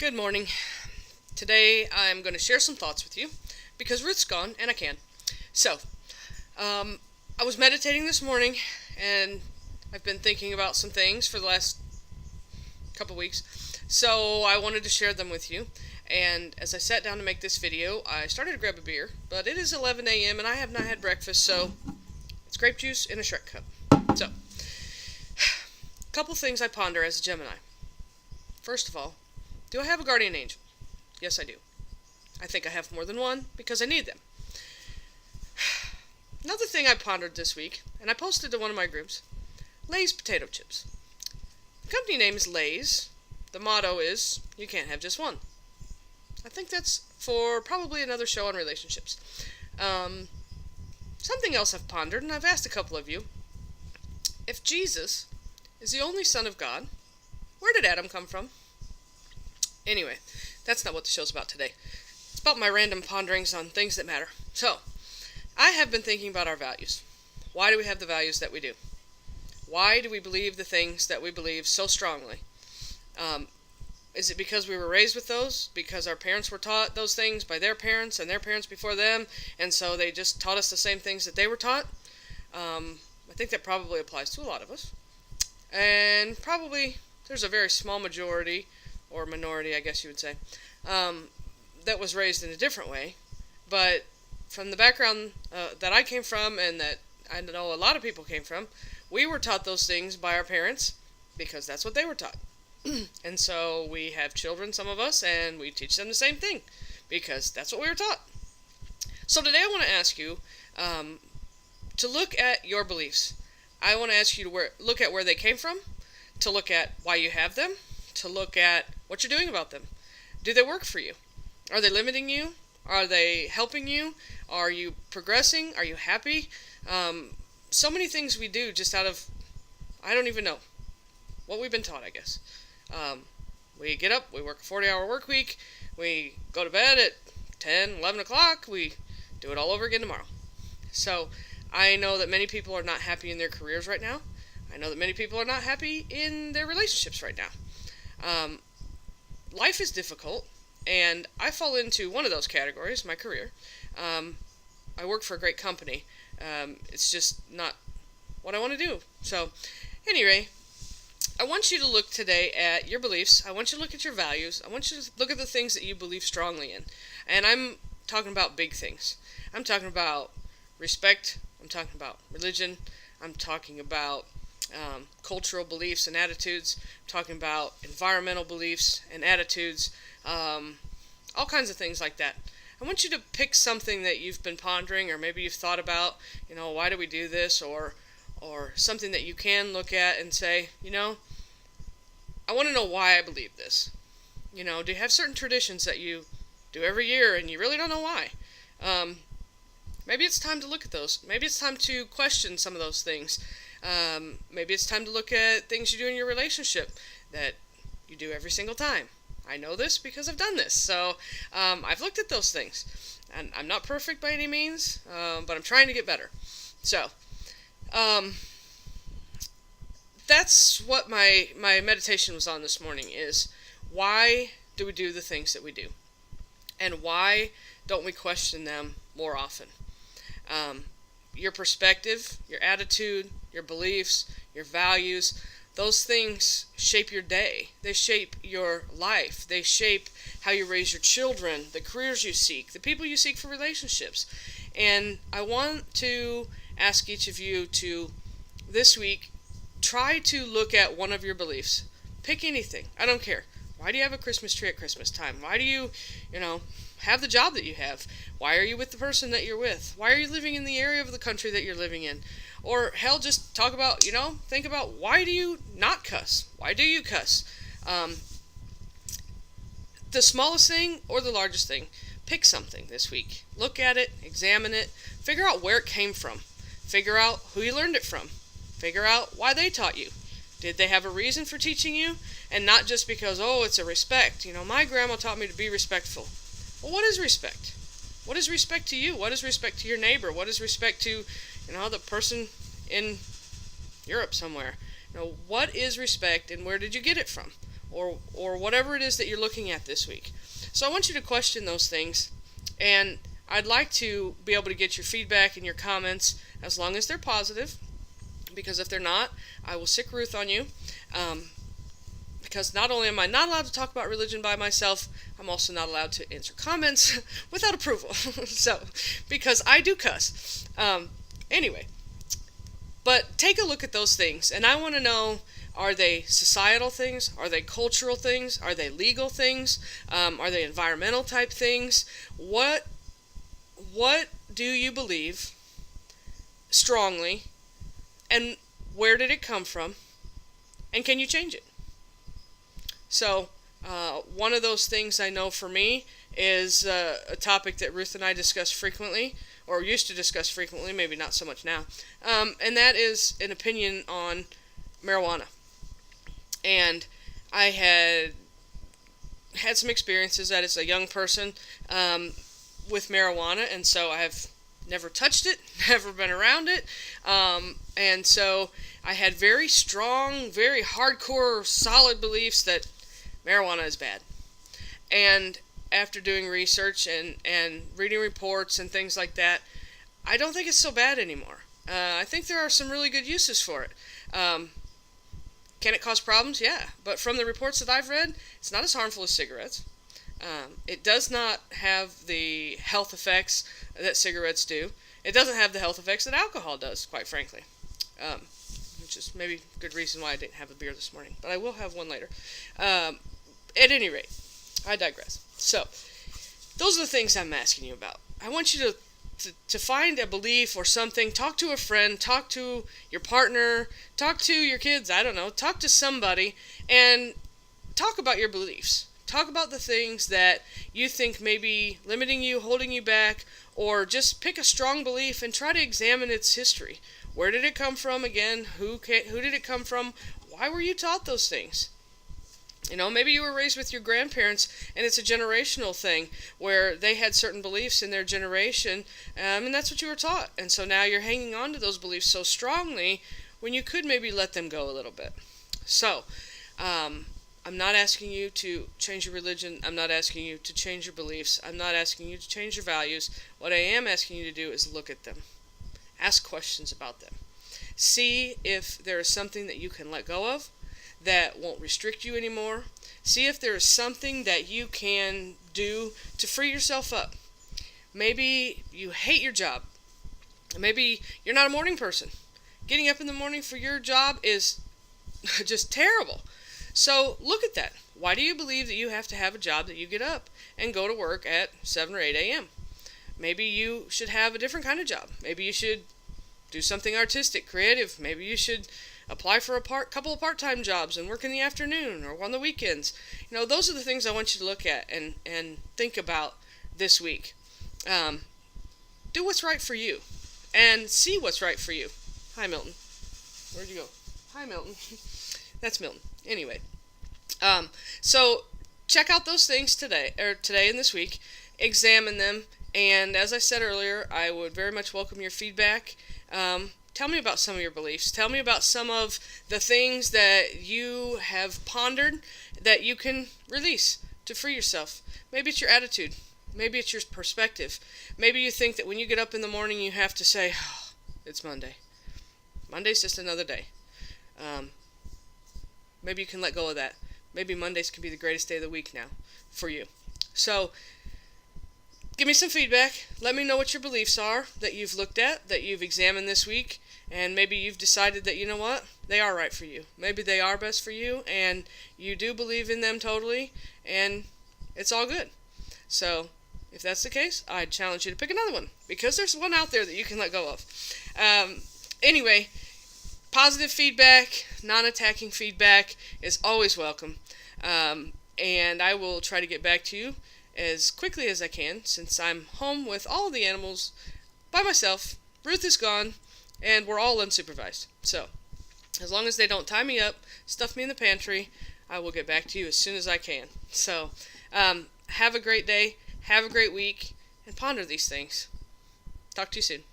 Good morning. Today I'm going to share some thoughts with you because Ruth's gone and I can. So, I was meditating this morning and I've been thinking about some things for the last couple weeks. So I wanted to share them with you. And as I sat down to make this video, I started to grab a beer, but it is 11 a.m. and I have not had breakfast, so it's grape juice in a Shrek cup. So, a couple things I ponder as a Gemini. First of all, do I have a guardian angel? Yes, I do. I think I have more than one because I need them. Another thing I pondered this week, and I posted to one of my groups, Lay's potato chips. The company name is Lay's. The motto is, you can't have just one. I think that's for probably another show on relationships. Something else I've pondered, and I've asked a couple of you, if Jesus is the only Son of God, where did Adam come from? Anyway, that's not what the show's about today. It's about my random ponderings on things that matter. So, I have been thinking about our values. Why do we have the values that we do? Why do we believe the things that we believe so strongly? Is it because we were raised with those? Because our parents were taught those things by their parents and their parents before them, and so they just taught us the same things that they were taught? I think that probably applies to a lot of us. And probably there's a very small majority, or minority, I guess you would say, that was raised in a different way. But from the background that I came from, and that I know a lot of people came from, we were taught those things by our parents because that's what they were taught. And so we have children, some of us, and we teach them the same thing because that's what we were taught. So today I want to ask you to look at your beliefs. I want to ask you to look at where they came from, to look at why you have them, to look at what you're doing about them. Do they work for you? Are they limiting you? Are they helping you? Are you progressing? Are you happy? So many things we do just out of, I don't even know, what we've been taught, I guess. We get up, we work a 40-hour work week, we go to bed at 10, 11 o'clock, we do it all over again tomorrow. So, I know that many people are not happy in their careers right now. I know that many people are not happy in their relationships right now. Life is difficult, and I fall into one of those categories, my career. I work for a great company. It's just not what I want to do. So, anyway, I want you to look today at your beliefs. I want you to look at your values. I want you to look at the things that you believe strongly in. And I'm talking about big things. I'm talking about respect. I'm talking about religion. I'm talking about cultural beliefs and attitudes. I'm talking about environmental beliefs and attitudes. All kinds of things like that. I want you to pick something that you've been pondering, or maybe you've thought about, why do we do this, or something that you can look at and say, I want to know why I believe this. Do you have certain traditions that you do every year and you really don't know why? Maybe it's time to look at those. Maybe it's time to question some of those things. Maybe it's time to look at things you do in your relationship that you do every single time. I know this because I've done this. So I've looked at those things. And I'm not perfect by any means, but I'm trying to get better. So that's what my meditation was on this morning, is why do we do the things that we do? And why don't we question them more often? Your perspective, your attitude, your beliefs, your values, those things shape your day. They shape your life. They shape how you raise your children, the careers you seek, the people you seek for relationships. And I want to ask each of you to, this week, try to look at one of your beliefs. Pick anything. I don't care. Why do you have a Christmas tree at Christmas time? Why do you, have the job that you have? Why are you with the person that you're with? Why are you living in the area of the country that you're living in? Or, hell, just talk about, think about, why do you not cuss? Why do you cuss? The smallest thing or the largest thing. Pick something this week. Look at it, examine it, figure out where it came from. Figure out who you learned it from. Figure out why they taught you. Did they have a reason for teaching you? And not just because, it's a respect. My grandma taught me to be respectful. Well, what is respect? What is respect to you? What is respect to your neighbor? What is respect to, the person in Europe somewhere? What is respect and where did you get it from? or whatever it is that you're looking at this week. So I want you to question those things, and I'd like to be able to get your feedback and your comments as long as they're positive, because if they're not, I will sick Ruth on you. Because not only am I not allowed to talk about religion by myself, I'm also not allowed to answer comments without approval. So, because I do cuss. Anyway, but take a look at those things, and I want to know, are they societal things? Are they cultural things? Are they legal things? Are they environmental type things? What do you believe strongly, and where did it come from, and can you change it? So, one of those things I know for me is a topic that Ruth and I discuss frequently, or used to discuss frequently, maybe not so much now, and that is an opinion on marijuana. And I had some experiences as a young person with marijuana, and so I have never touched it, never been around it, and so I had very strong, very hardcore, solid beliefs that marijuana is bad. And after doing research and reading reports and things like that, I don't think it's so bad anymore. I think there are some really good uses for it. Can it cause problems? Yeah. But from the reports that I've read, it's not as harmful as cigarettes. It does not have the health effects that cigarettes do. It doesn't have the health effects that alcohol does, quite frankly. Which is maybe a good reason why I didn't have a beer this morning. But I will have one later. At any rate, I digress. So, those are the things I'm asking you about. I want you to find a belief or something. Talk to a friend. Talk to your partner. Talk to your kids. I don't know. Talk to somebody and talk about your beliefs. Talk about the things that you think may be limiting you, holding you back, or just pick a strong belief and try to examine its history. Where did it come from again? Who did it come from? Why were you taught those things? You know, maybe you were raised with your grandparents and it's a generational thing where they had certain beliefs in their generation, and that's what you were taught. And so now you're hanging on to those beliefs so strongly when you could maybe let them go a little bit. So, I'm not asking you to change your religion. I'm not asking you to change your beliefs. I'm not asking you to change your values. What I am asking you to do is look at them. Ask questions about them. See if there is something that you can let go of that won't restrict you anymore. See if there is something that you can do to free yourself up. Maybe you hate your job. Maybe you're not a morning person. Getting up in the morning for your job is just terrible. So look at that. Why do you believe that you have to have a job that you get up and go to work at 7 or 8 a.m.? Maybe you should have a different kind of job. Maybe you should do something artistic, creative. Maybe you should apply for a couple of part-time jobs and work in the afternoon or on the weekends. You know, those are the things I want you to look at and think about this week. Do what's right for you and see what's right for you. Hi, Milton. Where'd you go? Hi, Milton. That's Milton. Anyway, so check out those things today and this week. Examine them. And as I said earlier, I would very much welcome your feedback. Tell me about some of your beliefs. Tell me about some of the things that you have pondered that you can release to free yourself. Maybe it's your attitude. Maybe it's your perspective. Maybe you think that when you get up in the morning you have to say, oh, it's Monday. Monday's just another day. Maybe you can let go of that. Maybe Mondays can be the greatest day of the week now for you. So, give me some feedback. Let me know what your beliefs are that you've looked at, that you've examined this week, and maybe you've decided that, you know what, they are right for you. Maybe they are best for you, and you do believe in them totally, and it's all good. So, if that's the case, I'd challenge you to pick another one, because there's one out there that you can let go of. Anyway, positive feedback, non-attacking feedback is always welcome, and I will try to get back to you as quickly as I can, since I'm home with all of the animals by myself. Ruth is gone, and we're all unsupervised. So, as long as they don't tie me up, stuff me in the pantry, I will get back to you as soon as I can. So, have a great day, have a great week, and ponder these things. Talk to you soon.